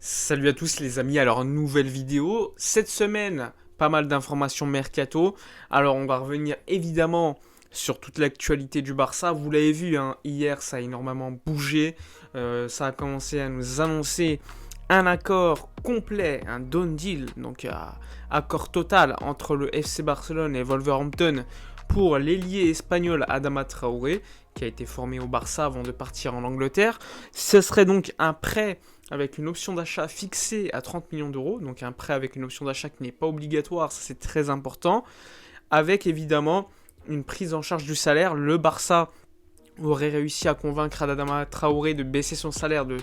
Salut à tous les amis, alors nouvelle vidéo. Cette semaine, pas mal d'informations mercato. Alors on va revenir évidemment sur toute l'actualité du Barça. Vous l'avez vu, hein, hier ça a énormément bougé. Ça a commencé à nous annoncer un accord complet, un done deal, donc accord total entre le FC Barcelone et Wolverhampton pour l'ailier espagnol Adama Traoré, qui a été formé au Barça avant de partir en Angleterre. Ce serait donc un prêt avec une option d'achat fixée à 30 millions d'euros, donc un prêt avec une option d'achat qui n'est pas obligatoire, ça c'est très important, avec évidemment une prise en charge du salaire. Le Barça aurait réussi à convaincre Adama Traoré de baisser son salaire de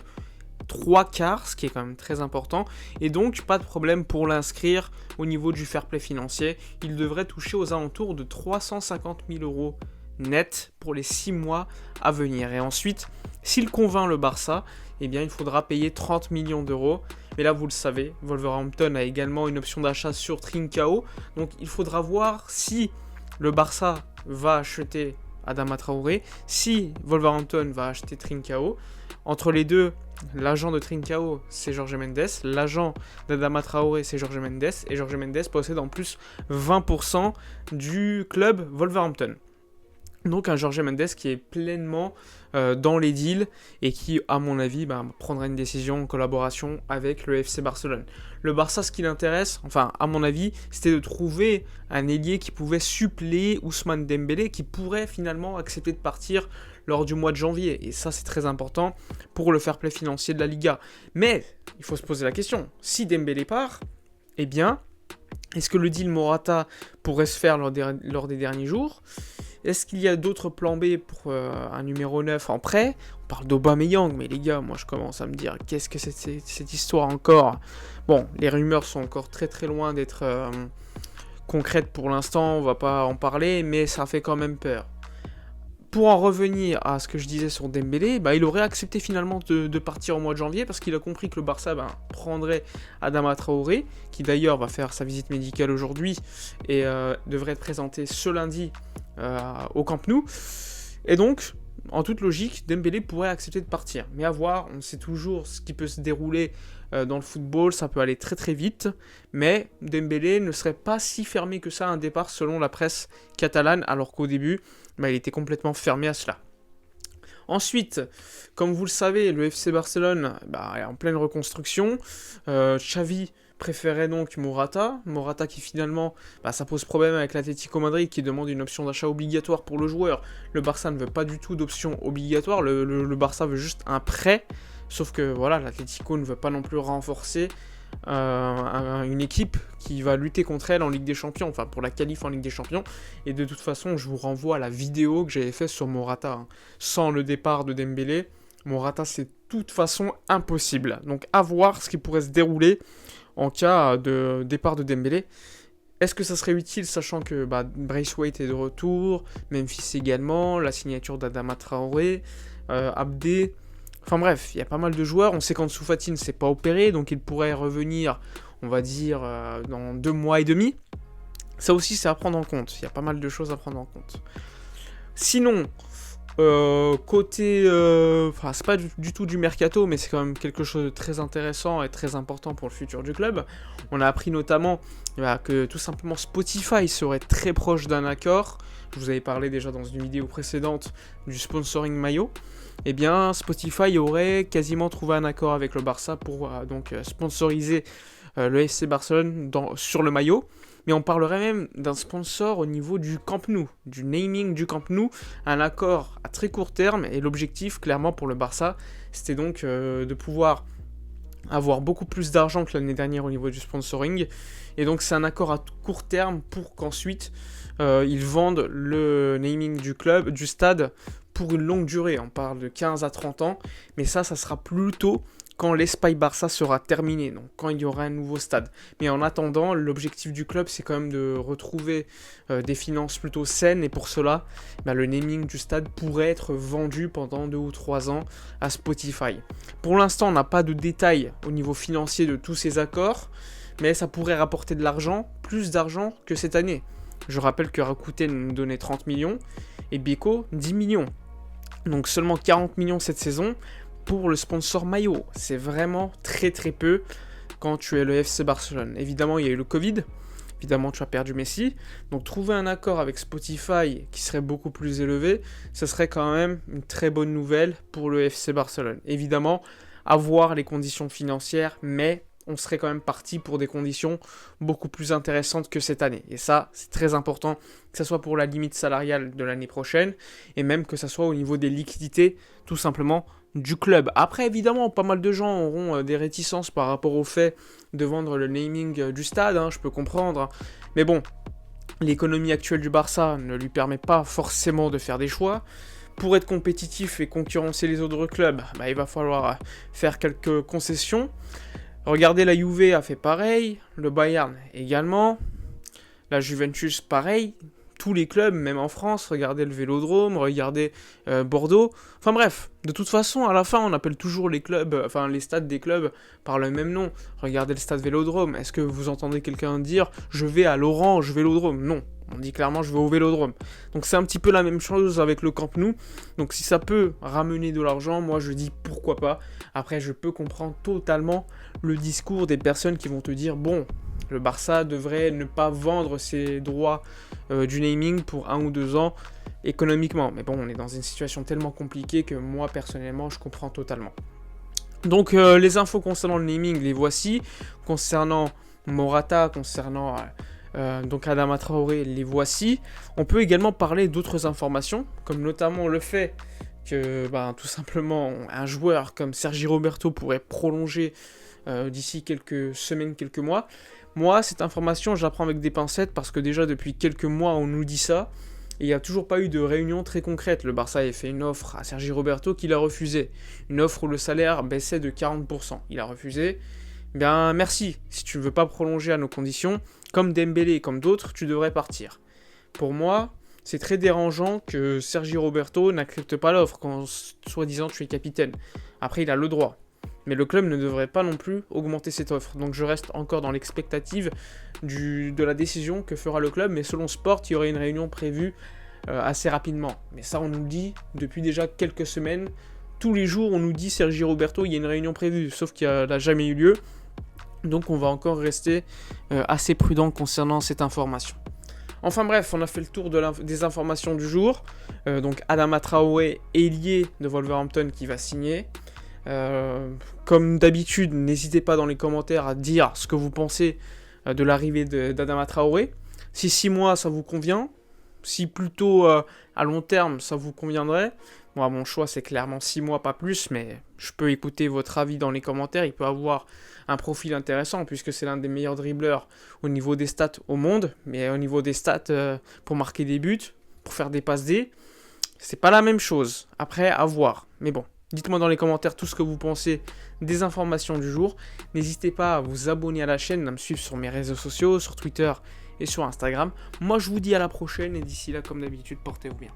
3 quarts, ce qui est quand même très important, et donc pas de problème pour l'inscrire au niveau du fair play financier. Il devrait toucher aux alentours de 350 000 euros net pour les 6 mois à venir. Et ensuite, s'il convainc le Barça, eh bien, il faudra payer 30 millions d'euros. Mais là, vous le savez, Wolverhampton a également une option d'achat sur Trincao. Donc, il faudra voir si le Barça va acheter Adama Traoré, si Wolverhampton va acheter Trincao. Entre les deux, l'agent de Trincao, c'est Jorge Mendes. L'agent d'Adama Traoré, c'est Jorge Mendes. Et Jorge Mendes possède en plus 20% du club Wolverhampton. Donc un Jorge Mendes qui est pleinement dans les deals et qui, à mon avis, prendra une décision en collaboration avec le FC Barcelone. Le Barça, ce qui l'intéresse, enfin à mon avis, c'était de trouver un ailier qui pouvait suppléer Ousmane Dembélé, qui pourrait finalement accepter de partir lors du mois de janvier. Et ça, c'est très important pour le fair play financier de la Liga. Mais il faut se poser la question, si Dembélé part, eh bien, est-ce que le deal Morata pourrait se faire lors des derniers jours ? Est-ce qu'il y a d'autres plans B pour un numéro 9 en prêt ? On parle d'Aubameyang, mais les gars, moi je commence à me dire, qu'est-ce que c'est cette histoire encore ? Bon, les rumeurs sont encore très très loin d'être concrètes pour l'instant, on va pas en parler, mais ça fait quand même peur. Pour en revenir à ce que je disais sur Dembélé, il aurait accepté finalement de partir au mois de janvier parce qu'il a compris que le Barça prendrait Adama Traoré, qui d'ailleurs va faire sa visite médicale aujourd'hui et devrait être présenté ce lundi au Camp Nou. Et donc, en toute logique, Dembélé pourrait accepter de partir. Mais à voir, on sait toujours ce qui peut se dérouler dans le football, ça peut aller très très vite. Mais Dembélé ne serait pas si fermé que ça à un départ selon la presse catalane, alors qu'au début, il était complètement fermé à cela. Ensuite, comme vous le savez, le FC Barcelone est en pleine reconstruction. Xavi préférait donc Morata qui finalement, ça pose problème avec l'Atlético Madrid qui demande une option d'achat obligatoire pour le joueur. Le Barça ne veut pas du tout d'option obligatoire, le Barça veut juste un prêt, sauf que voilà, l'Atlético ne veut pas non plus renforcer une équipe qui va lutter contre elle en Ligue des Champions, enfin pour la qualif en Ligue des Champions. Et de toute façon, je vous renvoie à la vidéo que j'avais faite sur Morata, hein. Sans le départ de Dembélé, Morata c'est de toute façon impossible. Donc à voir ce qui pourrait se dérouler en cas de départ de Dembélé. Est-ce que ça serait utile, sachant que Braithwaite est de retour, Memphis également, la signature d'Adama Traoré, Abdé. Enfin bref, il y a pas mal de joueurs. On sait qu'Ansu Fati ne s'est pas opéré, donc il pourrait revenir, on va dire, dans 2 mois et demi. Ça aussi, c'est à prendre en compte. Il y a pas mal de choses à prendre en compte. Sinon, côté... c'est pas du tout du mercato, mais c'est quand même quelque chose de très intéressant et très important pour le futur du club. On a appris notamment que tout simplement Spotify serait très proche d'un accord. Je vous avais parlé déjà dans une vidéo précédente du sponsoring maillot. Eh bien, Spotify aurait quasiment trouvé un accord avec le Barça pour sponsoriser le FC Barcelone sur le maillot. Mais on parlerait même d'un sponsor au niveau du Camp Nou, du naming du Camp Nou, un accord à très court terme. Et l'objectif, clairement, pour le Barça, c'était donc de pouvoir avoir beaucoup plus d'argent que l'année dernière au niveau du sponsoring. Et donc, c'est un accord à court terme pour qu'ensuite, ils vendent le naming du club, du stade, pour une longue durée. On parle de 15 à 30 ans, mais ça sera plutôt quand l'Espagne Barça sera terminé, donc quand il y aura un nouveau stade. Mais en attendant, l'objectif du club, c'est quand même de retrouver des finances plutôt saines, et pour cela, le naming du stade pourrait être vendu pendant 2 ou 3 ans à Spotify. Pour l'instant, on n'a pas de détails au niveau financier de tous ces accords, mais ça pourrait rapporter de l'argent, plus d'argent que cette année. Je rappelle que Rakuten nous donnait 30 millions, et Beko 10 millions. Donc seulement 40 millions cette saison. pour le sponsor maillot. C'est vraiment très très peu quand tu es le FC Barcelone. Évidemment, il y a eu le Covid. Évidemment, tu as perdu Messi. Donc, trouver un accord avec Spotify qui serait beaucoup plus élevé, ce serait quand même une très bonne nouvelle pour le FC Barcelone. Évidemment, à voir les conditions financières, mais on serait quand même parti pour des conditions beaucoup plus intéressantes que cette année. Et ça, c'est très important, que ce soit pour la limite salariale de l'année prochaine, et même que ce soit au niveau des liquidités, tout simplement, du club. Après, évidemment, pas mal de gens auront des réticences par rapport au fait de vendre le naming du stade, je peux comprendre. Mais bon, l'économie actuelle du Barça ne lui permet pas forcément de faire des choix. Pour être compétitif et concurrencer les autres clubs, il va falloir faire quelques concessions. Regardez, la Juve a fait pareil, le Bayern également, la Juventus pareil, tous les clubs, même en France, regardez le Vélodrome, regardez Bordeaux. Enfin bref, de toute façon, à la fin, on appelle toujours les clubs, les stades des clubs par le même nom. Regardez le stade Vélodrome. Est-ce que vous entendez quelqu'un dire « je vais à l'Orange Vélodrome » ? Non, on dit clairement « je vais au Vélodrome ». Donc c'est un petit peu la même chose avec le Camp Nou. Donc si ça peut ramener de l'argent, moi je dis pourquoi pas. Après, je peux comprendre totalement le discours des personnes qui vont te dire « bon, le Barça devrait ne pas vendre ses droits du naming pour 1 ou 2 ans économiquement. » Mais bon, on est dans une situation tellement compliquée que moi, personnellement, je comprends totalement. Donc, les infos concernant le naming, les voici. Concernant Morata, concernant donc Adama Traoré, les voici. On peut également parler d'autres informations, comme notamment le fait que, tout simplement, un joueur comme Sergi Roberto pourrait prolonger d'ici quelques semaines, quelques mois. Moi, cette information, je la prends avec des pincettes parce que déjà depuis quelques mois, on nous dit ça. Et il n'y a toujours pas eu de réunion très concrète. Le Barça a fait une offre à Sergi Roberto qu'il a refusé. Une offre où le salaire baissait de 40%. Il a refusé. Bien, merci. Si tu ne veux pas prolonger à nos conditions, comme Dembélé et comme d'autres, tu devrais partir. Pour moi, c'est très dérangeant que Sergi Roberto n'accepte pas l'offre quand, soi-disant, tu es capitaine. Après, il a le droit. Mais le club ne devrait pas non plus augmenter cette offre. Donc je reste encore dans l'expectative de la décision que fera le club. Mais selon Sport, il y aurait une réunion prévue assez rapidement. Mais ça, on nous le dit depuis déjà quelques semaines. Tous les jours, on nous dit Sergi Roberto, il y a une réunion prévue. Sauf qu'elle n'a jamais eu lieu. Donc on va encore rester assez prudent concernant cette information. Enfin bref, on a fait le tour des informations du jour. Donc Adama Traoré, ailier de Wolverhampton qui va signer. Comme d'habitude, n'hésitez pas dans les commentaires à dire ce que vous pensez de l'arrivée d'Adama Traoré. Si 6 mois ça vous convient, si plutôt à long terme ça vous conviendrait. Moi, mon choix c'est clairement 6 mois, pas plus, mais je peux écouter votre avis dans les commentaires. Il peut avoir un profil intéressant puisque c'est l'un des meilleurs dribbleurs au niveau des stats au monde, mais au niveau des stats pour marquer des buts, pour faire des passes D, c'est pas la même chose. Après, à voir. Mais bon. Dites-moi dans les commentaires tout ce que vous pensez des informations du jour. N'hésitez pas à vous abonner à la chaîne, à me suivre sur mes réseaux sociaux, sur Twitter et sur Instagram. Moi, je vous dis à la prochaine et d'ici là, comme d'habitude, portez-vous bien.